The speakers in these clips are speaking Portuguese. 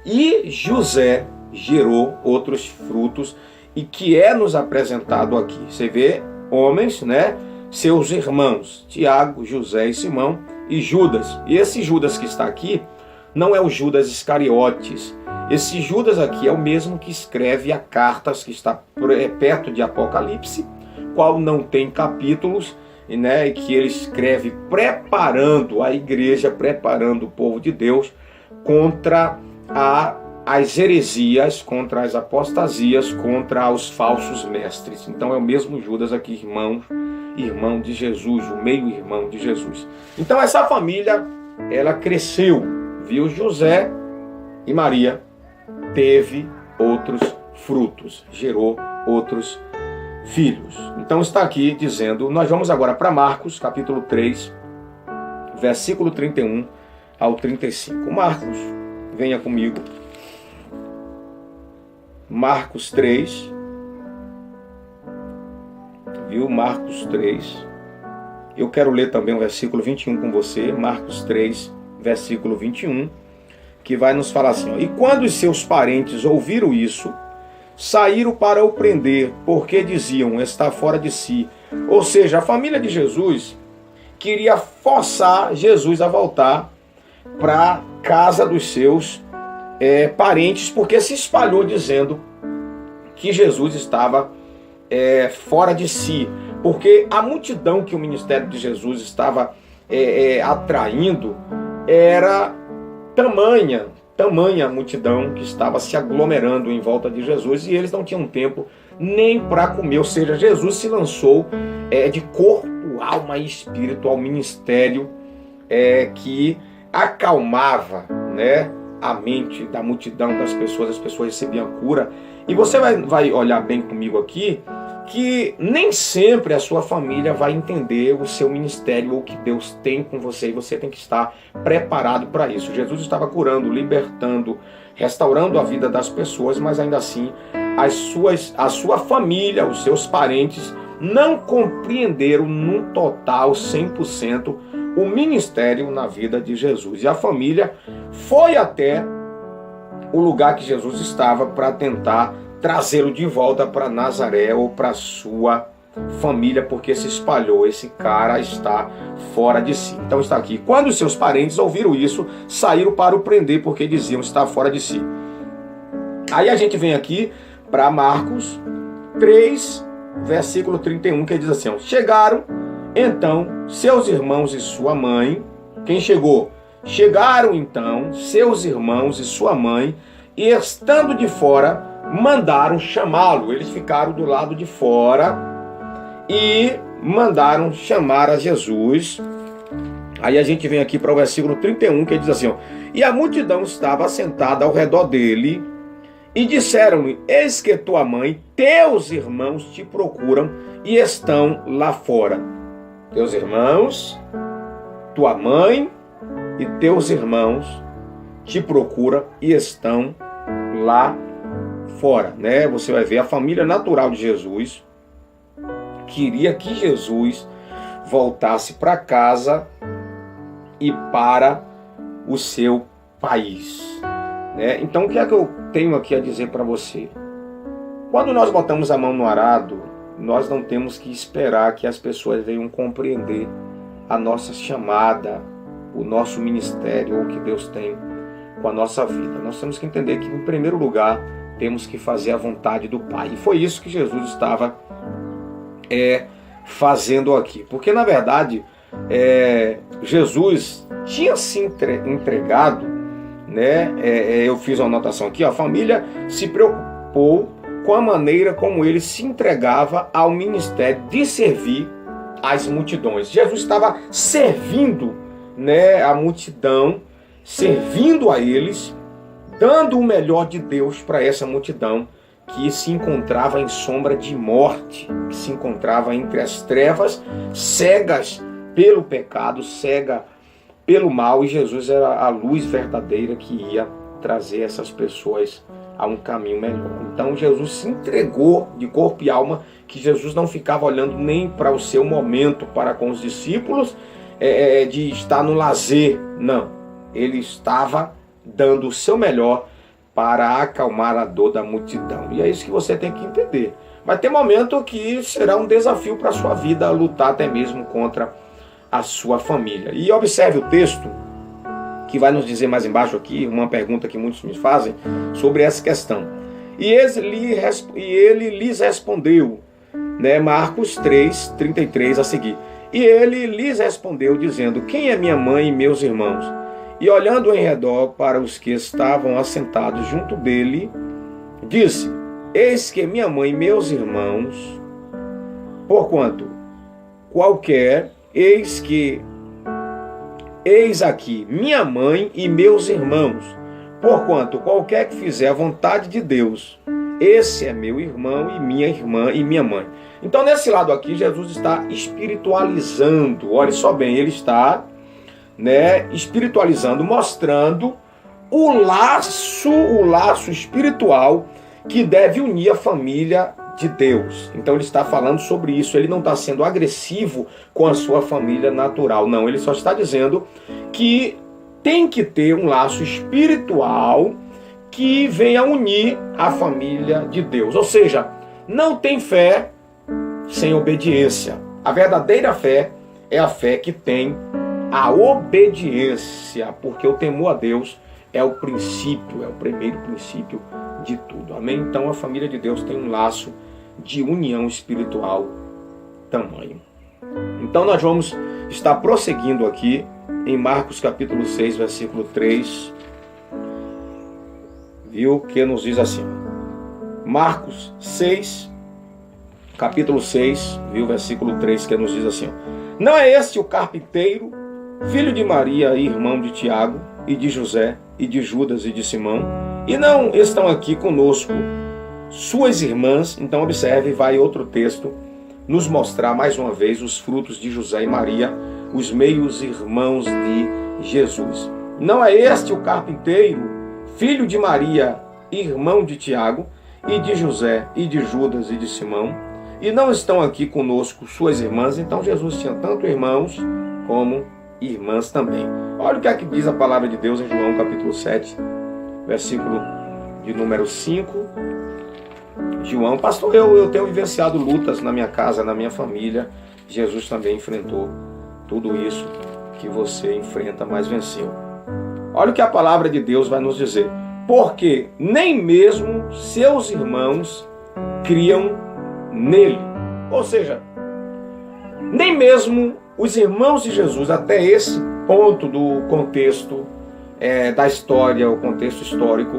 E José gerou outros frutos, e que é nos apresentado aqui. Você vê homens, né? Seus irmãos, Tiago, José e Simão e Judas. E esse Judas que está aqui não é o Judas Iscariotes. Esse Judas aqui é o mesmo que escreve a cartas, que está perto de Apocalipse, qual não tem capítulos, né? E que ele escreve preparando a igreja, preparando o povo de Deus contra as heresias, contra as apostasias, contra os falsos mestres. Então é o mesmo Judas aqui, irmão de Jesus, o meio-irmão de Jesus. Então essa família, ela cresceu, viu? José e Maria teve outros frutos, gerou outros filhos. Então está aqui dizendo, nós vamos agora para Marcos, capítulo 3, versículo 31 ao 35. Marcos, venha comigo. Marcos 3, viu? Marcos 3. Eu quero ler também o versículo 21 com você. Marcos 3, versículo 21, que vai nos falar assim, ó, e quando os seus parentes ouviram isso, saíram para o prender, porque diziam, está fora de si. Ou seja, a família de Jesus queria forçar Jesus a voltar para a casa dos seus parentes, porque se espalhou dizendo que Jesus estava fora de si, porque a multidão que o ministério de Jesus estava atraindo era tamanha multidão que estava se aglomerando em volta de Jesus, e eles não tinham tempo nem para comer. Ou seja, Jesus se lançou de corpo, alma e espírito ao ministério que acalmava, né, a mente da multidão das pessoas. As pessoas recebiam cura. E você vai olhar bem comigo aqui que nem sempre a sua família vai entender o seu ministério ou o que Deus tem com você, e você tem que estar preparado para isso. Jesus estava curando, libertando, restaurando a vida das pessoas, mas ainda assim a sua família, os seus parentes não compreenderam no total 100% o ministério na vida de Jesus. E a família foi até o lugar que Jesus estava para tentar trazê-lo de volta para Nazaré ou para sua família, porque se espalhou, esse cara está fora de si. Então está aqui, quando os seus parentes ouviram isso, saíram para o prender, porque diziam, está fora de si. Aí a gente vem aqui para Marcos 3, versículo 31, que diz assim, ó, chegaram então seus irmãos e sua mãe. Quem chegou? Chegaram então seus irmãos e sua mãe, e estando de fora, mandaram chamá-lo. Eles ficaram do lado de fora e mandaram chamar a Jesus. Aí a gente vem aqui para o versículo 31, que diz assim, ó, e a multidão estava assentada ao redor dele, e disseram-lhe, eis que tua mãe, teus irmãos te procuram e estão lá fora. Teus irmãos, tua mãe e teus irmãos te procuram e estão lá fora, né? Você vai ver, a família natural de Jesus queria que Jesus voltasse para casa e para o seu país, né? Então o que é que eu tenho aqui a dizer para você? Quando nós botamos a mão no arado, nós não temos que esperar que as pessoas venham compreender a nossa chamada, o nosso ministério, ou o que Deus tem com a nossa vida. Nós temos que entender que, em primeiro lugar, temos que fazer a vontade do Pai. E foi isso que Jesus estava fazendo aqui. Porque, na verdade, Jesus tinha se entregado, né? Eu fiz uma anotação aqui, ó, a família se preocupou com a maneira como ele se entregava ao ministério de servir as multidões. Jesus estava servindo, né, a multidão, servindo a eles, dando o melhor de Deus para essa multidão que se encontrava em sombra de morte, que se encontrava entre as trevas, cegas pelo pecado, cega pelo mal, e Jesus era a luz verdadeira que ia trazer essas pessoas a um caminho melhor. Então Jesus se entregou de corpo e alma, que Jesus não ficava olhando nem para o seu momento para com os discípulos, de estar no lazer, não. Ele estava dando o seu melhor para acalmar a dor da multidão. E é isso que você tem que entender. Vai ter momento que será um desafio para a sua vida lutar até mesmo contra a sua família. E observe o texto que vai nos dizer mais embaixo aqui, uma pergunta que muitos me fazem sobre essa questão. E ele lhes respondeu, né? Marcos 3, 33 a seguir. E ele lhes respondeu dizendo: quem é minha mãe e meus irmãos? E olhando em redor para os que estavam assentados junto dele, disse: eis que minha mãe e meus irmãos, porquanto qualquer, eis aqui minha mãe e meus irmãos, porquanto qualquer que fizer a vontade de Deus, esse é meu irmão e minha irmã e minha mãe. Então, nesse lado aqui, Jesus está espiritualizando. Olhe só bem, ele está, né, espiritualizando, mostrando o laço espiritual que deve unir a família de Deus. Então ele está falando sobre isso. Ele não está sendo agressivo com a sua família natural. Não, ele só está dizendo que tem que ter um laço espiritual que venha unir a família de Deus. Ou seja, não tem fé sem obediência. A verdadeira fé é a fé que tem a obediência, porque o temor a Deus é o princípio, é o primeiro princípio de tudo. Amém? Então a família de Deus tem um laço de união espiritual tamanho. Então nós vamos estar prosseguindo aqui em Marcos capítulo 6, versículo 3, viu? Que nos diz assim. Marcos 6, capítulo 6, viu? Versículo 3, que nos diz assim: não é este o carpinteiro, filho de Maria e irmão de Tiago, e de José, e de Judas, e de Simão? E não estão aqui conosco suas irmãs? Então observe, vai outro texto nos mostrar mais uma vez os frutos de José e Maria, os meios irmãos de Jesus. Não é este o carpinteiro, filho de Maria, irmão de Tiago, e de José, e de Judas, e de Simão? E não estão aqui conosco suas irmãs? Então Jesus tinha tanto irmãos como irmãs também. Olha o que é que diz a palavra de Deus em João capítulo 7, versículo de número 5. João: pastor, eu tenho vivenciado lutas na minha casa, na minha família. Jesus também enfrentou tudo isso que você enfrenta, mas venceu. Olha o que a palavra de Deus vai nos dizer: porque nem mesmo seus irmãos criam nele. Ou seja, nem mesmo os irmãos de Jesus, até esse ponto do contexto da história, o contexto histórico,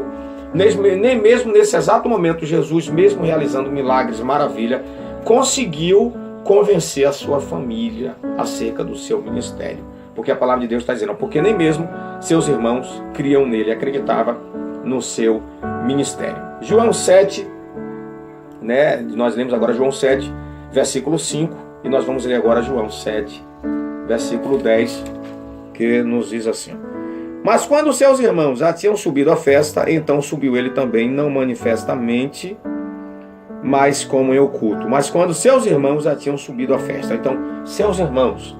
nem mesmo nesse exato momento, Jesus, mesmo realizando milagres, maravilha, conseguiu convencer a sua família acerca do seu ministério. Porque a palavra de Deus está dizendo: porque nem mesmo seus irmãos criam nele, acreditavam no seu ministério. João 7, né? Nós lemos agora João 7, versículo 5, e nós vamos ler agora João 7, versículo 10, que nos diz assim: mas quando seus irmãos já tinham subido à festa, então subiu ele também, não manifestamente, mas como em oculto. Mas quando seus irmãos já tinham subido à festa, então seus irmãos,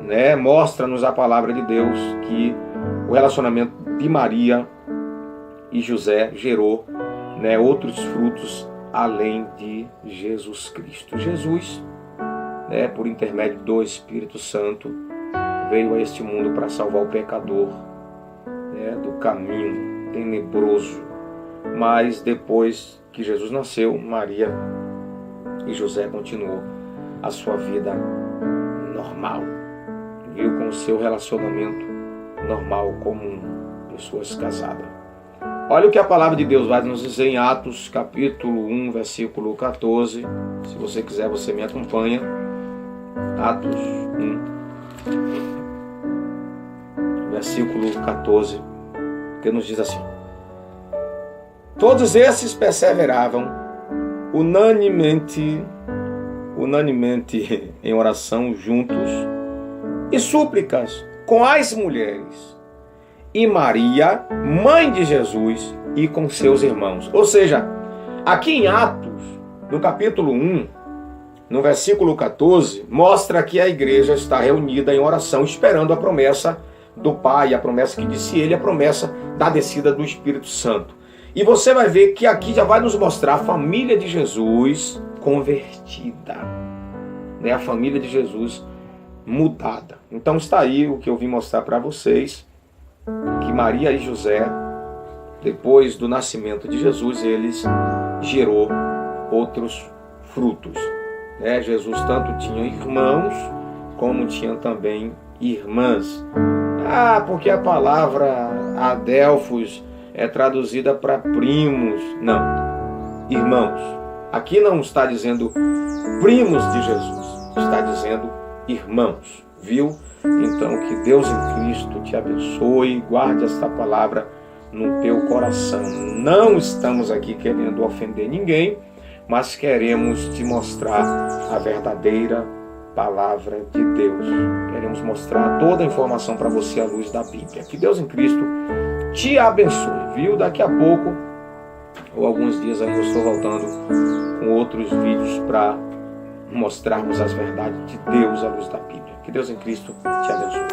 né, mostra-nos a palavra de Deus que o relacionamento de Maria e José gerou, né, outros frutos além de Jesus Cristo. Jesus, né, por intermédio do Espírito Santo, veio a este mundo para salvar o pecador, né, do caminho tenebroso. Mas depois que Jesus nasceu, Maria e José continuou a sua vida normal, viu, com o seu relacionamento normal, comum, pessoas casadas. Olha o que a palavra de Deus vai nos dizer em Atos capítulo 1, versículo 14. Se você quiser, você me acompanha. Atos 1, versículo 14, que nos diz assim: todos esses perseveravam unanimemente em oração juntos e súplicas com as mulheres e Maria, mãe de Jesus, e com seus irmãos. Ou seja, aqui em Atos, no capítulo 1, no versículo 14, mostra que a igreja está reunida em oração, esperando a promessa do Pai, a promessa que disse ele, a promessa da descida do Espírito Santo. E você vai ver que aqui já vai nos mostrar a família de Jesus convertida, né? A família de Jesus mudada. Então está aí o que eu vim mostrar para vocês, que Maria e José, depois do nascimento de Jesus, eles gerou outros frutos, né? Jesus tanto tinha irmãos, como tinha também irmãs. Porque a palavra adelphos é traduzida para primos. Não, irmãos. Aqui não está dizendo primos de Jesus, está dizendo irmãos, viu? Então que Deus em Cristo te abençoe, guarde esta palavra no teu coração. Não estamos aqui querendo ofender ninguém, mas queremos te mostrar a verdadeira palavra de Deus. Queremos mostrar toda a informação para você à luz da Bíblia. Que Deus em Cristo te abençoe, viu? Daqui a pouco, ou alguns dias aí, eu estou voltando com outros vídeos para mostrarmos as verdades de Deus à luz da Bíblia. Que Deus em Cristo te abençoe.